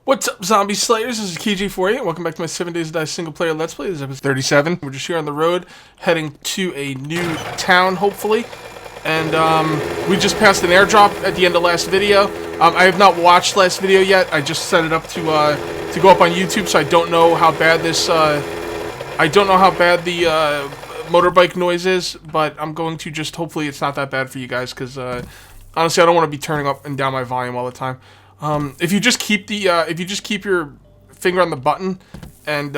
What's up, Zombie Slayers? This is KJ48. Welcome back to my 7 Days to Die single player Let's Play. This is episode 37. We're just here on the road, heading to a new town, hopefully. And we just passed an airdrop at the end of last video. I have not watched last video yet. I just set it up to go up on YouTube, so I don't know how bad this. I don't know how bad the motorbike noise is, but I'm going to just hopefully it's not that bad for you guys, because honestly, I don't want to be turning up and down my volume all the time. If you just keep the, if you just keep your finger on the button and,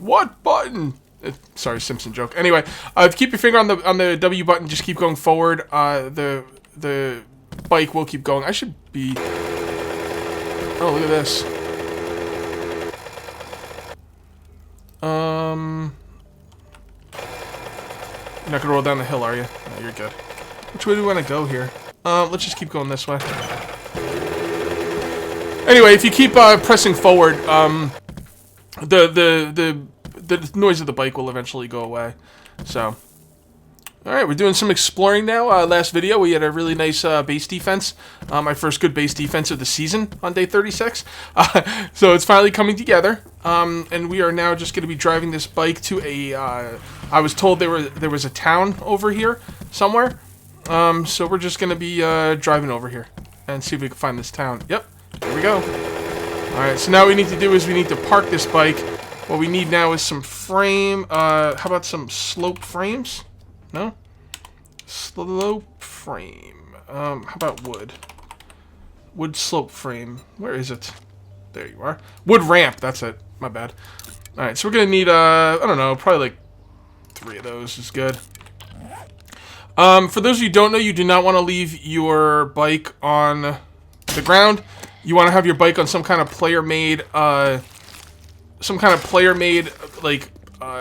what button? Sorry, Simpson joke. Anyway, if you keep your finger on the W button, just keep going forward, the bike will keep going. I should be, oh, look at this. You're not gonna roll down the hill, are you? No, you're good. Which way do we want to go here? Let's just keep going this way. Anyway, if you keep pressing forward, the noise of the bike will eventually go away. So, all right, we're doing some exploring now. Last video, we had a really nice base defense. My first good base defense of the season on day 36. So it's finally coming together. And we are now just going to be driving this bike to a. I was told there was a town over here somewhere. So we're just going to be driving over here and see if we can find this town. Yep. Here we go. Alright, so now what we need to do is we need to park this bike. What we need now is some frame. How about some slope frames? No? Slope frame. How about wood? Wood slope frame. Where is it? There you are. Wood ramp. That's it. My bad. Alright, so we're going to need, I don't know, probably like 3 of those is good. For those of you who don't know, you do not want to leave your bike on the ground. You want to have your bike on some kind of player-made,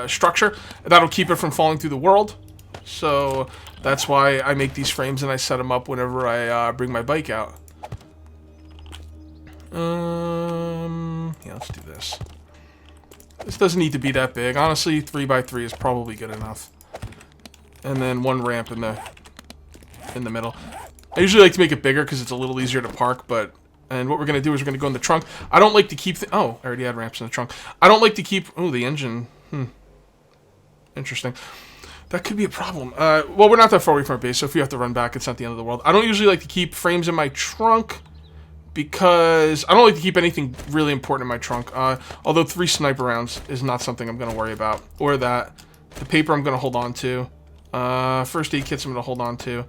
structure. That'll keep it from falling through the world. So that's why I make these frames and I set them up whenever I bring my bike out. Yeah, let's do this. This doesn't need to be that big. Honestly, 3x3 is probably good enough. And then one ramp in the middle. I usually like to make it bigger because it's a little easier to park, but. And what we're going to do is we're going to go in the trunk. I don't like to keep... Oh, I already had ramps in the trunk. I don't like to keep... Oh, the engine. Interesting. That could be a problem. Well, we're not that far away from our base, so if we have to run back, it's not the end of the world. I don't usually like to keep frames in my trunk because I don't like to keep anything really important in my trunk. Although 3 sniper rounds is not something I'm going to worry about. Or that. The paper I'm going to hold on to. First aid kits I'm going to hold on to.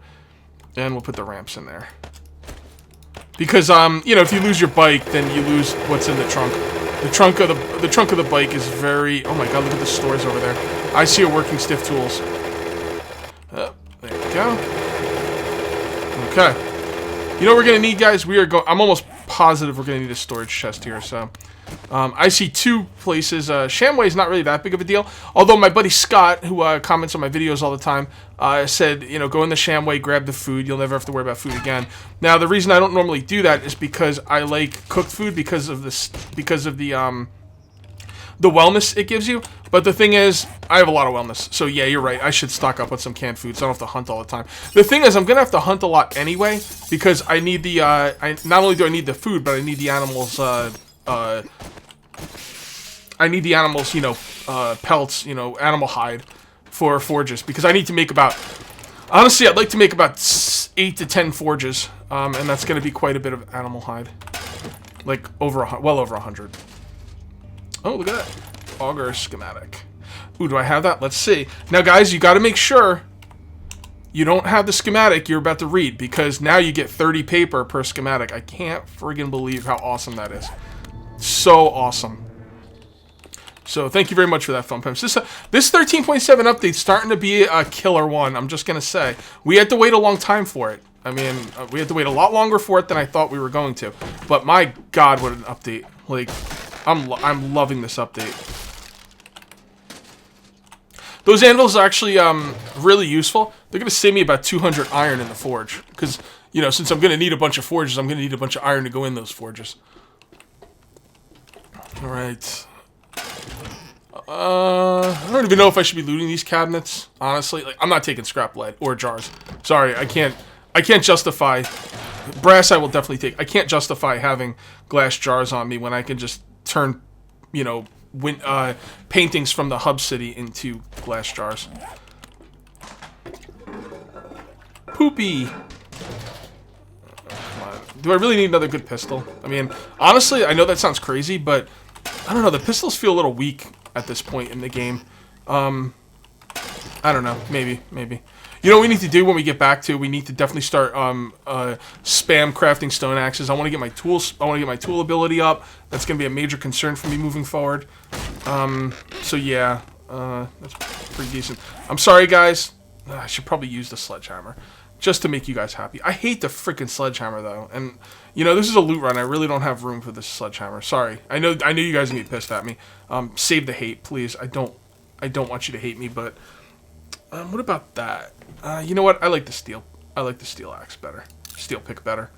And we'll put the ramps in there. Because you know, if you lose your bike, then you lose what's in the trunk. The trunk of the bike is very. Oh my God! Look at the stores over there. I see a working stiff tools. There we go. Okay. You know what we're gonna need, guys? We are going. I'm almost positive we're gonna need a storage chest here. So, I see 2 places. Shamway is not really that big of a deal. Although my buddy Scott, who comments on my videos all the time, said, you know, go in the Shamway, grab the food. You'll never have to worry about food again. Now, the reason I don't normally do that is because I like cooked food because of the wellness it gives you. But the thing is, I have a lot of wellness. So yeah, you're right. I should stock up on some canned food so I don't have to hunt all the time. The thing is, I'm gonna have to hunt a lot anyway because I need the. Not only do I need the food, but I need the animals. I need the animals, you know, pelts, you know, animal hide for forges because I need to make about. Honestly, I'd like to make about 8 to 10 forges, and that's going to be quite a bit of animal hide, like well over 100. Oh, look at that auger schematic. Ooh, do I have that? Let's see. Now, guys, you got to make sure you don't have the schematic you're about to read because now you get 30 paper per schematic. I can't friggin' believe how awesome that is. So awesome. So thank you very much for that, Fun Pimps. This 13.7 update's starting to be a killer one. I'm just gonna say we had to wait a long time for it. I mean, we had to wait a lot longer for it than I thought we were going to. But my God, what an update! Like, I'm loving this update. Those anvils are actually really useful. They're gonna save me about 200 iron in the forge because you know since I'm gonna need a bunch of forges, I'm gonna need a bunch of iron to go in those forges. All right. I don't even know if I should be looting these cabinets. Honestly, like I'm not taking scrap lead or jars. Sorry, I can't justify Brass I will definitely take. I can't justify having glass jars on me when I can just turn, you know, paintings from the hub city into glass jars. Poopy. Oh, come on. Do I really need another good pistol? I mean, honestly, I know that sounds crazy, but I don't know. The pistols feel a little weak at this point in the game. I don't know. Maybe. You know what we need to do when we get back to? We need to definitely start spam crafting stone axes. I want to get my tools. I want to get my tool ability up. That's going to be a major concern for me moving forward. So yeah, that's pretty decent. I'm sorry, guys. I should probably use the sledgehammer just to make you guys happy. I hate the freaking sledgehammer though, and you know this is a loot run. I really don't have room for this sledgehammer. Sorry. I know you guys are gonna be pissed at me. Save the hate, please. I don't want you to hate me, but what about that? You know what? I like the steel. I like the steel axe better. Steel pick better.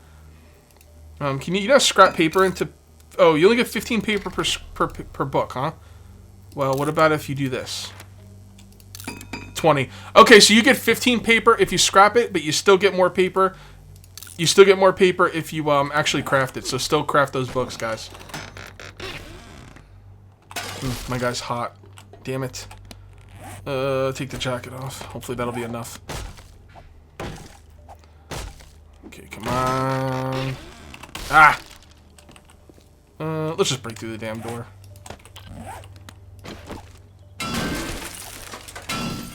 Can you scrap paper into? Oh, you only get 15 paper per book, huh? Well, what about if you do this? 20. Okay, so you get 15 paper if you scrap it, but you still get more paper. You still get more paper if you actually craft it. So still craft those books, guys. My guy's hot. Damn it. Take the jacket off. Hopefully that'll be enough. Okay, come on. Ah! Let's just break through the damn door.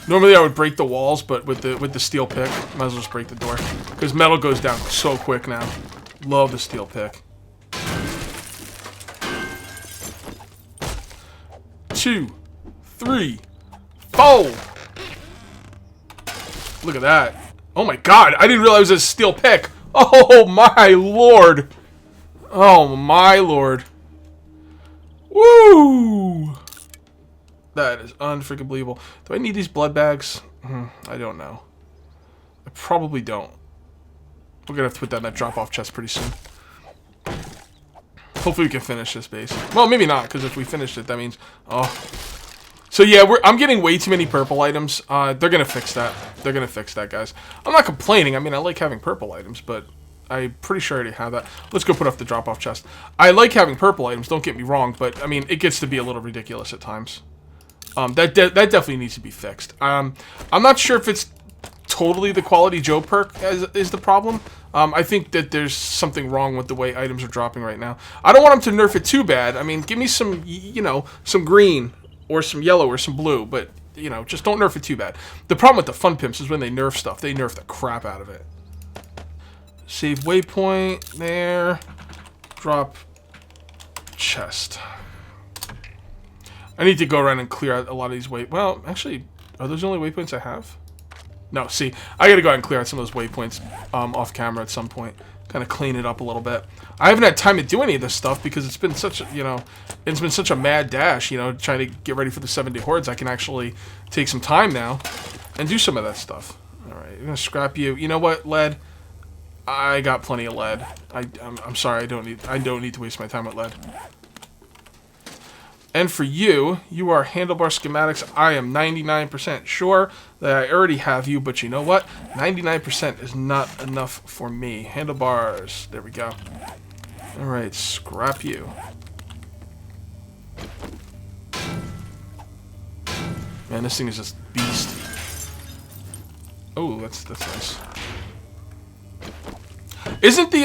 Normally I would break the walls, but with the steel pick, might as well just break the door. Because metal goes down so quick now. Love the steel pick. 2, 3, 4. Look at that. Oh my god, I didn't realize it was a steel pick. Oh my lord. Oh my lord. Woo! That is unfreaking believable. Do I need these blood bags? I don't know. I probably don't. We're gonna have to put that in that drop-off chest pretty soon. Hopefully we can finish this base. Well, maybe not, because if we finish it, that means... Oh. So yeah, I'm getting way too many purple items. They're gonna fix that. They're gonna fix that, guys. I'm not complaining. I mean, I like having purple items, but I'm pretty sure I already have that. Let's go put off the drop-off chest. I like having purple items, don't get me wrong, but, I mean, it gets to be a little ridiculous at times. That definitely needs to be fixed. I'm not sure if it's totally the quality Joe perk is the problem. I think that there's something wrong with the way items are dropping right now. I don't want them to nerf it too bad. I mean, give me some, you know, some green or some yellow or some blue, but, you know, just don't nerf it too bad. The problem with the Fun Pimps is when they nerf stuff, they nerf the crap out of it. Save waypoint there. Drop chest. I need to go around and clear out a lot of these Well, actually, are those the only waypoints I have? No, see, I gotta go out and clear out some of those waypoints off camera at some point. Kind of clean it up a little bit. I haven't had time to do any of this stuff because it's been such a, you know, it's been such a mad dash, you know, trying to get ready for the 7-day hordes. I can actually take some time now and do some of that stuff. All right, I'm gonna scrap you. You know what, lead? I got plenty of lead. I'm sorry, I don't need to waste my time with lead. And for you, you are handlebar schematics. I am 99% sure that I already have you, but you know what? 99% is not enough for me. Handlebars. There we go. Alright, scrap you. Man, this thing is just beast. Oh, that's nice. Isn't the,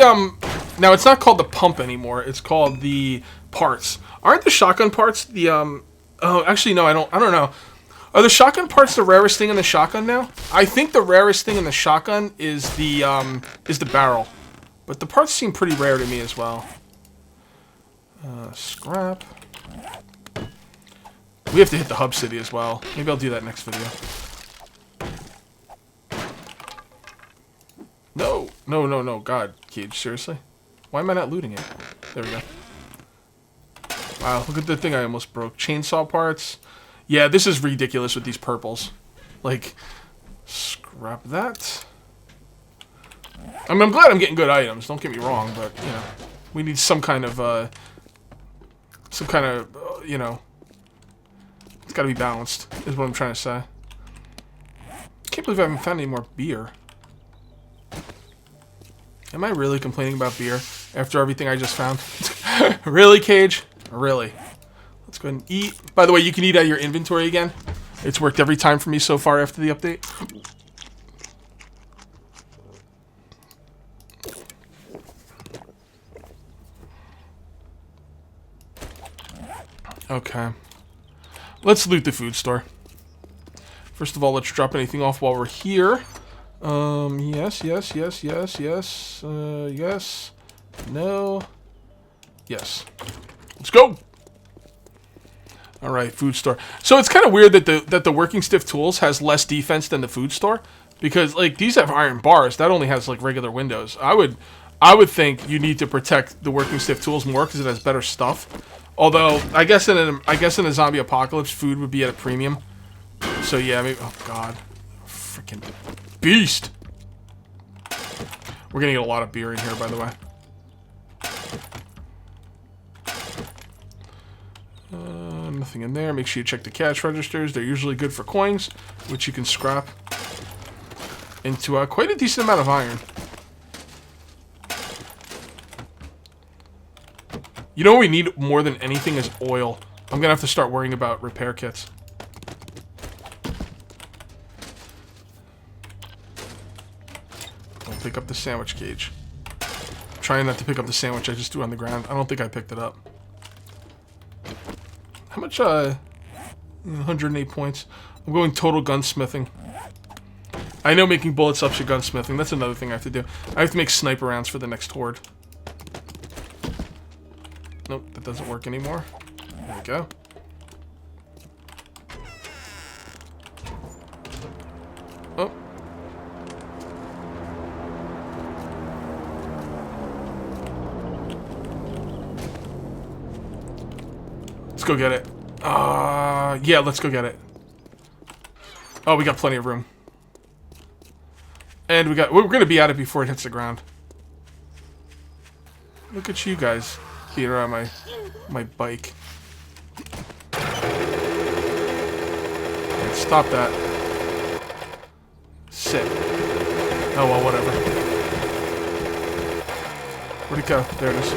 now it's not called the pump anymore. It's called the parts. Aren't the shotgun parts the, oh, actually, no, I don't know. Are the shotgun parts the rarest thing in the shotgun now? I think the rarest thing in the shotgun is the barrel. But the parts seem pretty rare to me as well. Scrap. We have to hit the hub city as well. Maybe I'll do that next video. No, God, Cage, seriously? Why am I not looting it? There we go. Wow, look at the thing I almost broke. Chainsaw parts. Yeah, this is ridiculous with these purples. Like, scrap that. I mean, I'm glad I'm getting good items, don't get me wrong, but, you know, we need some kind of, you know, it's gotta be balanced, is what I'm trying to say. I can't believe I haven't found any more beer. Am I really complaining about beer after everything I just found? Really, Cage? Really? Let's go ahead and eat. By the way, you can eat out of your inventory again. It's worked every time for me so far after the update. Okay. Let's loot the food store. First of all, let's drop anything off while we're here. Yes. Yes. No. Yes. Let's go. All right, food store. So it's kind of weird that the working stiff tools has less defense than the food store, because like these have iron bars. That only has like regular windows. I would think you need to protect the working stiff tools more because it has better stuff. Although I guess in a zombie apocalypse, food would be at a premium. So yeah, maybe. Oh god, freaking beast. We're gonna get a lot of beer in here, by the way. Nothing in there. Make sure you check the cash registers. They're usually good for coins, which you can scrap into quite a decent amount of iron. You know what we need more than anything is oil. I'm gonna have to start worrying about repair kits. Don't pick up the sandwich cage. I'm trying not to pick up the sandwich I just threw on the ground. I don't think I picked it up. How much, 108 points. I'm going total gunsmithing. I know making bullets ups your gunsmithing. That's another thing I have to do. I have to make sniper rounds for the next horde. Nope, that doesn't work anymore. There we go. Oh. Let's go get it. Yeah, let's go get it. Oh, we got plenty of room. And we're gonna be at it before it hits the ground. Look at you guys here on my bike. Right, stop that. Sit. Oh well, whatever. Where'd it go? There it is.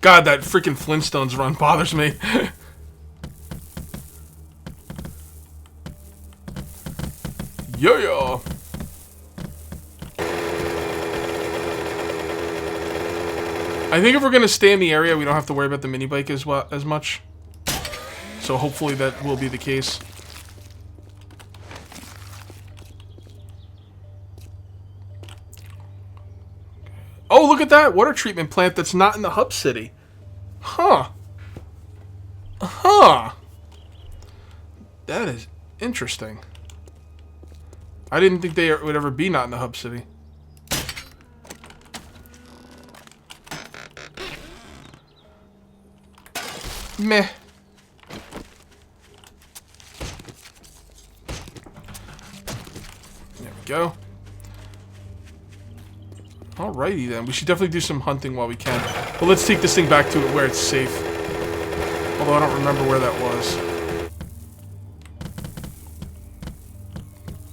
God, that freaking Flintstones run bothers me. Yeah. I think if we're gonna stay in the area, we don't have to worry about the mini bike as much. So hopefully that will be the case. Oh, look at that water treatment plant that's not in the hub city. Huh. That is interesting. I didn't think they would ever be not in the hub city. Meh. There we go. Alrighty then. We should definitely do some hunting while we can. But let's take this thing back to where it's safe. Although I don't remember where that was.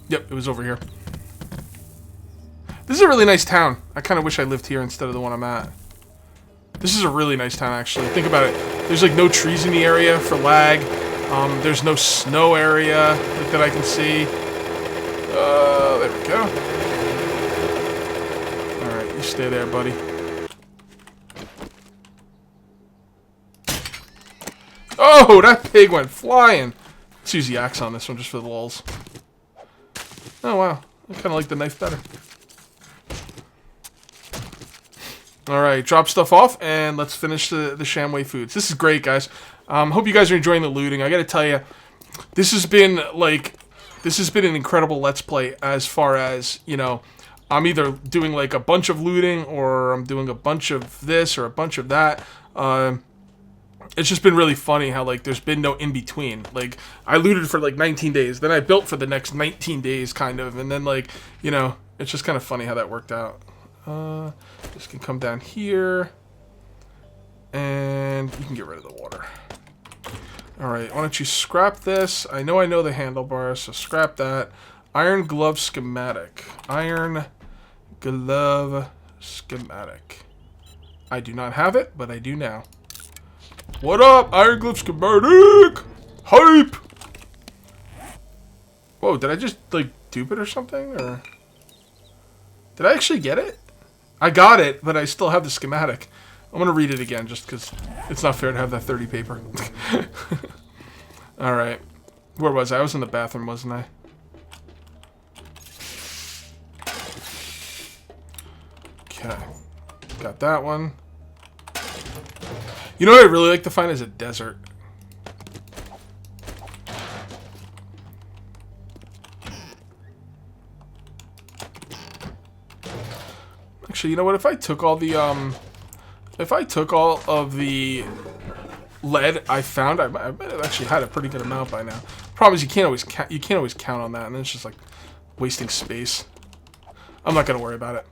Yep, it was over here. This is a really nice town. I kind of wish I lived here instead of the one I'm at. This is a really nice town, actually. Think about it. There's like no trees in the area for lag. There's no snow area that I can see. There we go. Alright, you stay there, buddy. Oh, that pig went flying. Let's use the axe on this one just for the lulz. Oh, wow. I kind of like the knife better. Alright, drop stuff off, and let's finish the Shamway foods. This is great, guys. Hope you guys are enjoying the looting. I gotta tell you, this has been an incredible Let's Play as far as, you know, I'm either doing like a bunch of looting, or I'm doing a bunch of this, or a bunch of that. It's just been really funny how, like, there's been no in-between. Like, I looted for, like, 19 days, then I built for the next 19 days, kind of, and then, like, you know, it's just kind of funny how that worked out. This can come down here, and you can get rid of the water. Alright, why don't you scrap this? I know the handlebars, so scrap that. Iron glove schematic. Iron glove schematic. I do not have it, but I do now. What up, iron glove schematic? Hype! Whoa, did I just, like, dupe it or something? Or did I actually get it? I got it, but I still have the schematic. I'm going to read it again, just because it's not fair to have that 30 paper. Alright. Where was I? I was in the bathroom, wasn't I? Okay. Got that one. You know what I'd really like to find is a desert. Actually, you know what? If I took all the lead I found, I might have actually had a pretty good amount by now. Problem is you can't always count on that, and it's just like wasting space. I'm not gonna worry about it.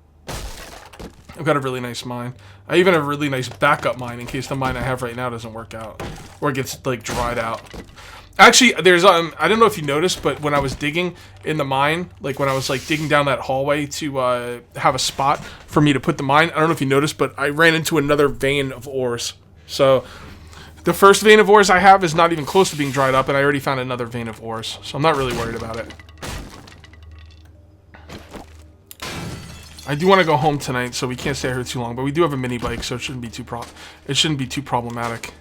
I've got a really nice mine. I even have a really nice backup mine in case the mine I have right now doesn't work out or it gets like dried out. Actually, there's I don't know if you noticed, but when I was digging in the mine, like when I was like digging down that hallway to have a spot for me to put the mine, I don't know if you noticed, but I ran into another vein of ores. So the first vein of ores I have is not even close to being dried up, and I already found another vein of ores. So I'm not really worried about it. I do want to go home tonight, so we can't stay here too long. But we do have a mini bike, so it shouldn't be too problematic.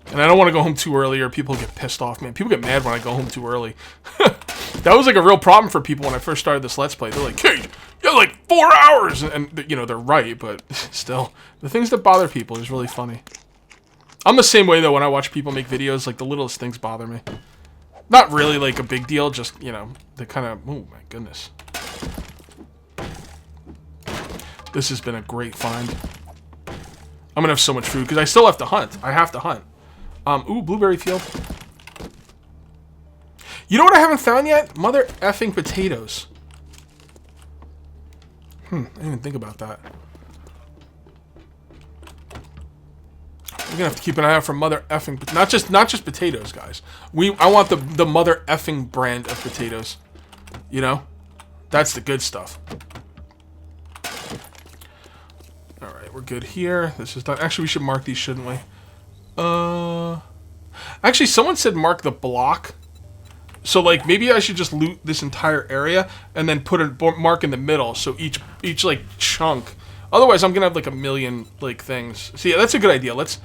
And I don't want to go home too early, or people get pissed off, man. People get mad when I go home too early. That was like a real problem for people when I first started this Let's Play. They're like, "Hey, you have like 4 hours," and you know they're right, but still, the things that bother people is really funny. I'm the same way though when I watch people make videos. Like the littlest things bother me. Not really like a big deal, just you know, they kind of. Oh my goodness. This has been a great find. I'm gonna have so much food because I still have to hunt. I have to hunt. Ooh, blueberry field. You know what I haven't found yet? Mother effing potatoes. I didn't even think about that. We're gonna have to keep an eye out for mother effing, not just potatoes, guys. I want the mother effing brand of potatoes. You know, that's the good stuff. All right, we're good here. This is done. Actually, we should mark these, shouldn't we? Actually, someone said mark the block. So, like, maybe I should just loot this entire area and then put a mark in the middle. So each like chunk. Otherwise, I'm gonna have like a million like things. See, that's a good idea. Let's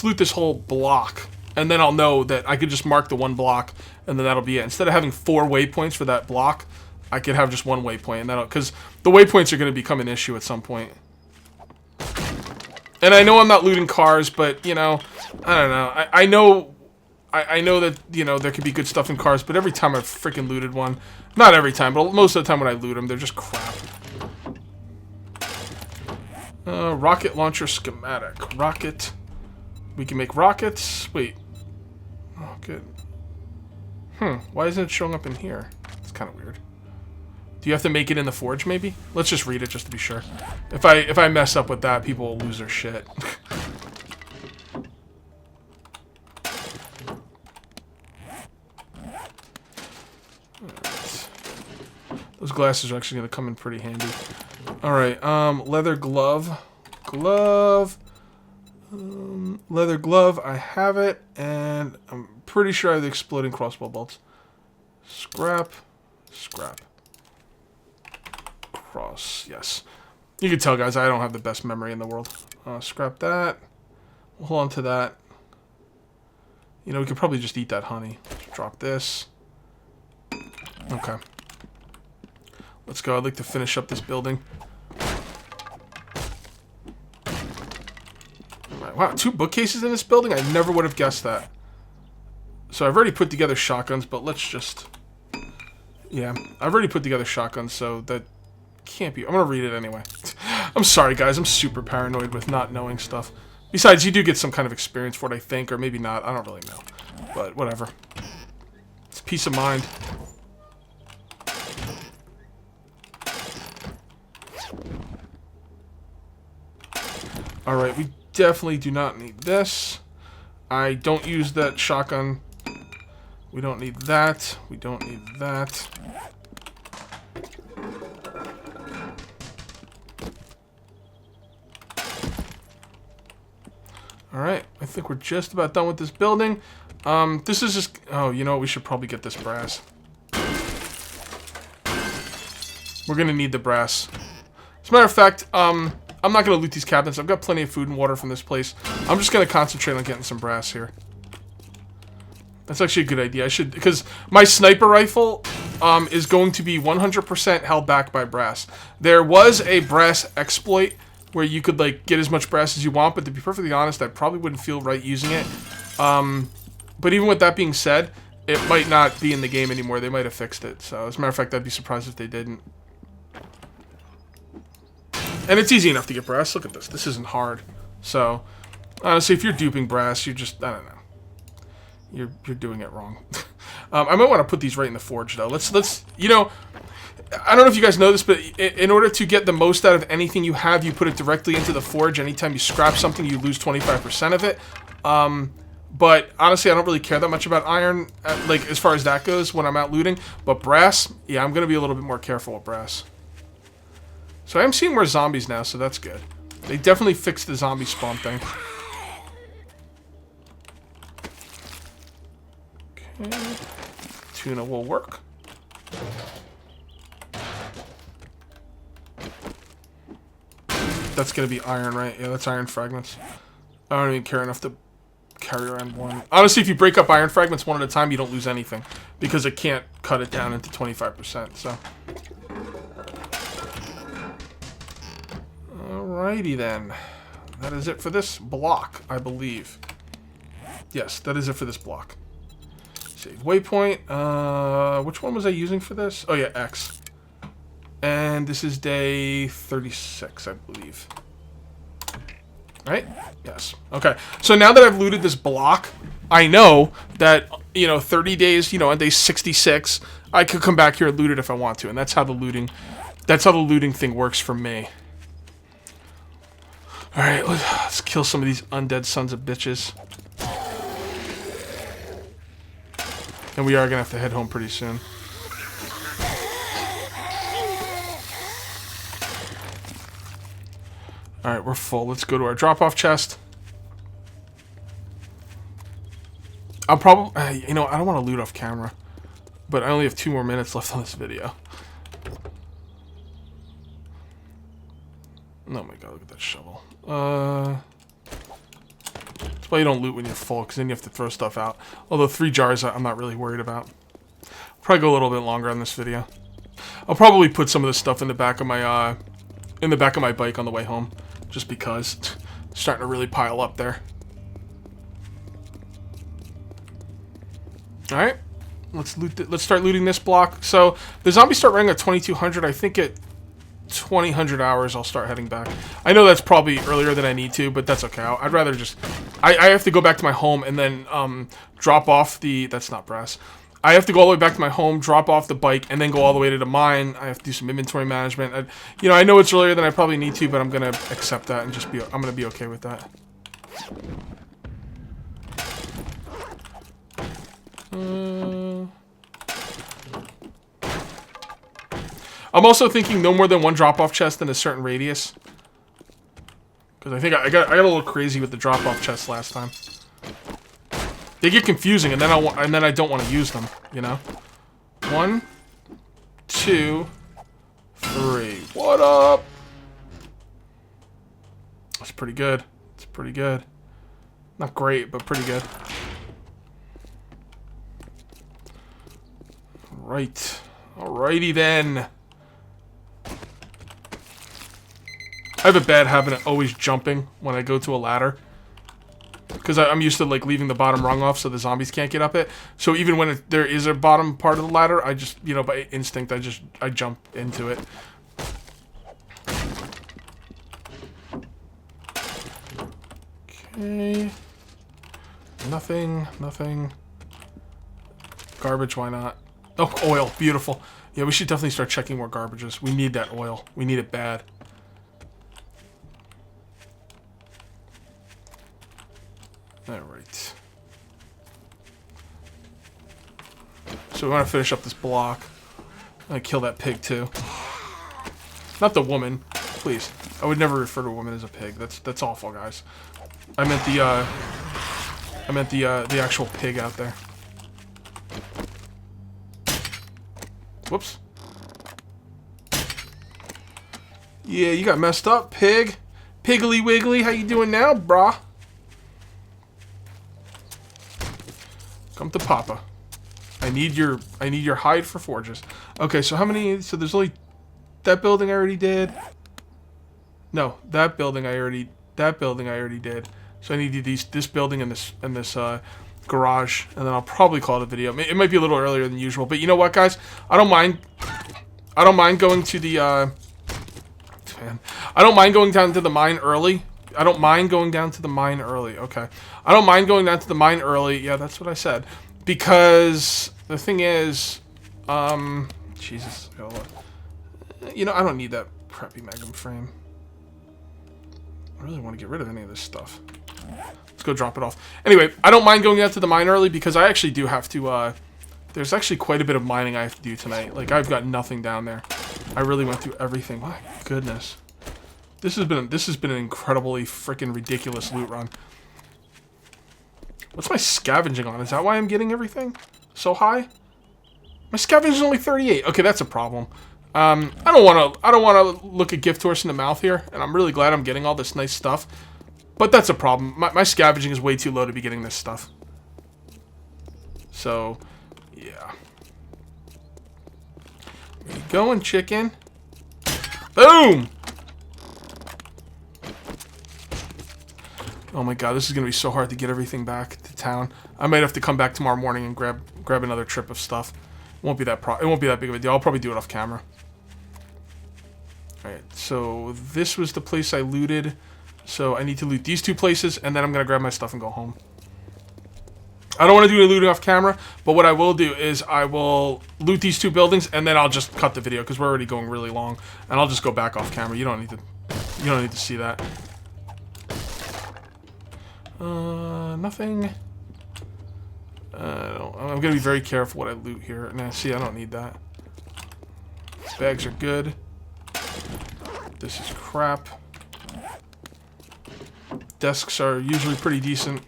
loot this whole block, and then I'll know that I could just mark the one block, and then that'll be it. Instead of having 4 waypoints for that block, I could have just one waypoint, and that'll because the waypoints are gonna become an issue at some point. And I know I'm not looting cars, but, you know, I don't know. I know that, you know, there could be good stuff in cars, but every time I've freaking looted one, not every time, but most of the time when I loot them, they're just crap. Rocket launcher schematic. Rocket. We can make rockets. Wait. Oh, good. Why isn't it showing up in here? It's kind of weird. Do you have to make it in the forge, maybe? Let's just read it just to be sure. If I mess up with that, people will lose their shit. Alright. Those glasses are actually going to come in pretty handy. Alright, leather glove. Leather glove, I have it, and I'm pretty sure I have the exploding crossbow bolts. Scrap. Yes. You can tell, guys, I don't have the best memory in the world. Scrap that. We'll hold on to that. You know, we could probably just eat that honey. Drop this. Okay. Let's go. I'd like to finish up this building. Alright, wow, 2 bookcases in this building? I never would have guessed that. So I've already put together shotguns, but let's just... Yeah, I've already put together shotguns, so that can't be... I'm gonna read it anyway. I'm sorry, guys. I'm super paranoid with not knowing stuff. Besides, you do get some kind of experience for it, I think, or maybe not. I don't really know. But whatever. It's peace of mind. Alright, we definitely do not need this. I don't use that shotgun. We don't need that. We don't need that. Alright, I think we're just about done with this building. This is just... Oh, you know what? We should probably get this brass. We're gonna need the brass. As a matter of fact, I'm not gonna loot these cabinets. I've got plenty of food and water from this place. I'm just gonna concentrate on getting some brass here. That's actually a good idea. I should... Because my sniper rifle is going to be 100% held back by brass. There was a brass exploit where you could, like, get as much brass as you want, but to be perfectly honest, I probably wouldn't feel right using it. But even with that being said, it might not be in the game anymore. They might have fixed it. So, as a matter of fact, I'd be surprised if they didn't. And it's easy enough to get brass. Look at this. This isn't hard. So, honestly, if you're duping brass, you're just... I don't know. You're doing it wrong. I might want to put these right in the forge, though. Let's you know... I don't know if you guys know this, but in order to get the most out of anything you have, you put it directly into the forge. Anytime you scrap something, you lose 25% of it. But honestly, I don't really care that much about iron, like as far as that goes when I'm out looting. But brass, yeah, I'm going to be a little bit more careful with brass. So I am seeing more zombies now, so that's good. They definitely fixed the zombie spawn thing. Okay. Tuna will work. That's gonna be iron, right? Yeah, that's iron fragments. I don't even care enough to carry around one. Honestly, if you break up iron fragments one at a time, you don't lose anything. Because it can't cut it down into 25%, so. Alrighty then. That is it for this block, I believe. Yes, that is it for this block. Save waypoint. Which one was I using for this? Oh yeah, X. And this is day 36, I believe. Right? Yes. Okay. So now that I've looted this block, I know that, you know, 30 days, you know, on day 66, I could come back here and loot it if I want to. And that's how the looting thing works for me. Alright, let's kill some of these undead sons of bitches. And we are gonna have to head home pretty soon. Alright, we're full. Let's go to our drop-off chest. I'll probably... you know, I don't want to loot off camera. But I only have 2 more minutes left on this video. Oh my god, look at that shovel. That's why you don't loot when you're full, because then you have to throw stuff out. Although 3 jars I'm not really worried about. I'll probably go a little bit longer on this video. I'll probably put some of this stuff in the back of my bike on the way home. Just because it's starting to really pile up there. Alright. Let's start looting this block. So the zombies start running at 2200. I think at 2000 hours I'll start heading back. I know that's probably earlier than I need to, but that's okay. I'd rather just... I have to go back to my home and then drop off the... That's not brass. I have to go all the way back to my home, drop off the bike, and then go all the way to the mine. I have to do some inventory management. You know, I know it's earlier than I probably need to, but I'm gonna accept that and just be... I'm gonna be okay with that. I'm also thinking no more than 1 drop-off chest in a certain radius. Because I think I got a little crazy with the drop-off chests last time. They get confusing, and then I don't want to use them, you know? 1, 2, 3. What up? That's pretty good. It's pretty good. Not great, but pretty good. Alright. Alrighty then. I have a bad habit of always jumping when I go to a ladder. Because I'm used to, like, leaving the bottom rung off so the zombies can't get up it. So even when there is a bottom part of the ladder, I just, you know, by instinct, I jump into it. Okay. Nothing. Garbage, why not? Oh, oil. Beautiful. Yeah, we should definitely start checking more garbages. We need that oil. We need it bad. Alright. So we want to finish up this block. I'm going to kill that pig too. Not the woman. Please. I would never refer to a woman as a pig. That's awful, guys. I meant the actual pig out there. Whoops. Yeah, you got messed up, pig. Piggly Wiggly, how you doing now, brah? Come to Papa. I need your hide for forges. Okay, so how many? So there's only that building I already did. No, that building I already did. So I need this building and this garage, and then I'll probably call it a video. It might be a little earlier than usual, but you know what, guys? I don't mind going to the man. I don't mind going down to the mine early. Okay. I don't mind going down to the mine early. Yeah, that's what I said. Because the thing is, Jesus, you know, I don't need that crappy magnum frame. I really want to get rid of any of this stuff. Let's go drop it off. Anyway, I don't mind going out to the mine early because I actually do have to, there's actually quite a bit of mining I have to do tonight. Like, I've got nothing down there. I really went through everything. My goodness. This has been an incredibly freaking ridiculous loot run. What's my scavenging on? Is that why I'm getting everything so high? My scavenging is only 38. Okay, that's a problem. I don't want to look a gift horse in the mouth here, and I'm really glad I'm getting all this nice stuff. But that's a problem. My scavenging is way too low to be getting this stuff. So, yeah. Where you going, chicken? Boom! Oh my god, this is going to be so hard to get everything back to town. I might have to come back tomorrow morning and grab another trip of stuff. It won't be that big of a deal. I'll probably do it off camera. Alright, so this was the place I looted. So I need to loot these two places, and then I'm going to grab my stuff and go home. I don't want to do any looting off camera, but what I will do is I will loot these two buildings, and then I'll just cut the video, because we're already going really long. And I'll just go back off camera. You don't need to see that. Nothing. I'm gonna be very careful what I loot here. Nah, see, I don't need that. Bags are good. This is crap. Desks are usually pretty decent.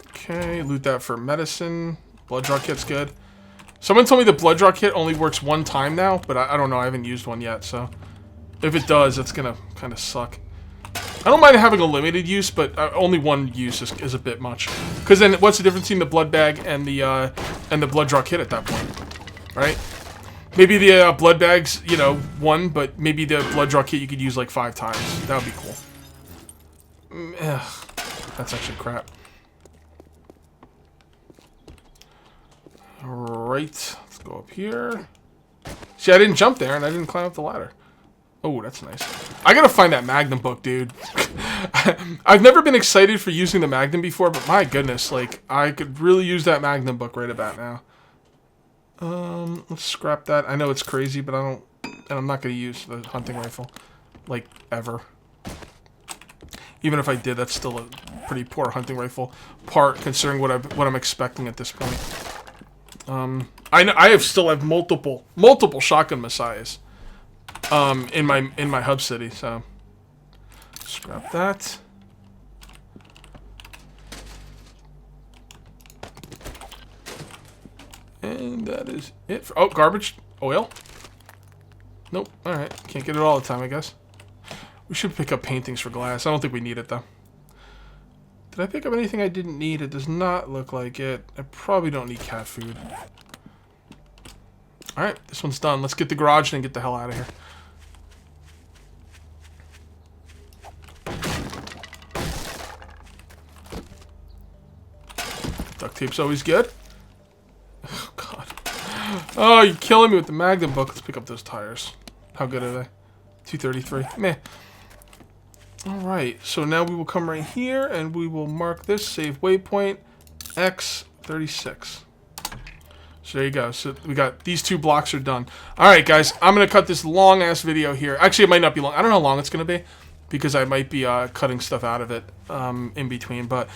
Okay, loot that for medicine. Blood draw kit's good. Someone told me the blood draw kit only works one time now, but I don't know. I haven't used one yet, so if it does, it's gonna kind of suck. I don't mind having a limited use, but only one use is a bit much. Because then, what's the difference between the blood bag and the blood draw kit at that point, right? Maybe the blood bag's, you know, one, but maybe the blood draw kit you could use like 5 times. That would be cool. Ugh, that's actually crap. Alright, let's go up here. See, I didn't jump there, and I didn't climb up the ladder. Oh, that's nice. I gotta find that Magnum book, dude. I've never been excited for using the Magnum before, but my goodness, like, I could really use that Magnum book right about now. Let's scrap that. I know it's crazy, but and I'm not gonna use the hunting rifle, like, ever. Even if I did, that's still a pretty poor hunting rifle part, considering what I'm expecting at this point. I still have multiple shotgun messiahs. In my hub city, so scrap that. And that is it for, oh, garbage oil. Nope. All right, can't get it all the time, I guess. We should pick up paintings for glass. I don't think we need it though. Did I pick up anything I didn't need? It does not look like it. I probably don't need cat food. All right, this one's done. Let's get the garage and get the hell out of here. Duct tape's always good. Oh, God. Oh, you're killing me with the Magnum book. Let's pick up those tires. How good are they? 233. Meh. Alright, so now we will come right here and we will mark this save waypoint X36. So there you go. So we got these 2 blocks are done. Alright, guys. I'm going to cut this long-ass video here. Actually, it might not be long. I don't know how long it's going to be because I might be cutting stuff out of it in between, but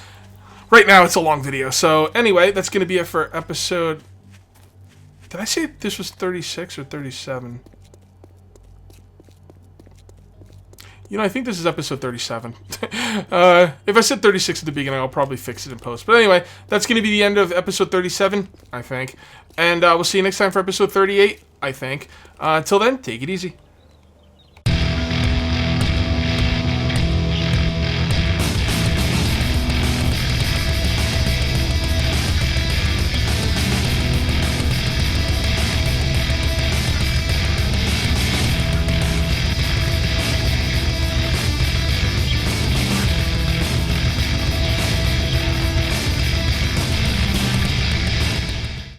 right now, it's a long video. So, anyway, that's going to be it for episode... Did I say this was 36 or 37? You know, I think this is episode 37. If I said 36 at the beginning, I'll probably fix it in post. But anyway, that's going to be the end of episode 37, I think. And we'll see you next time for episode 38, I think. Until then, take it easy.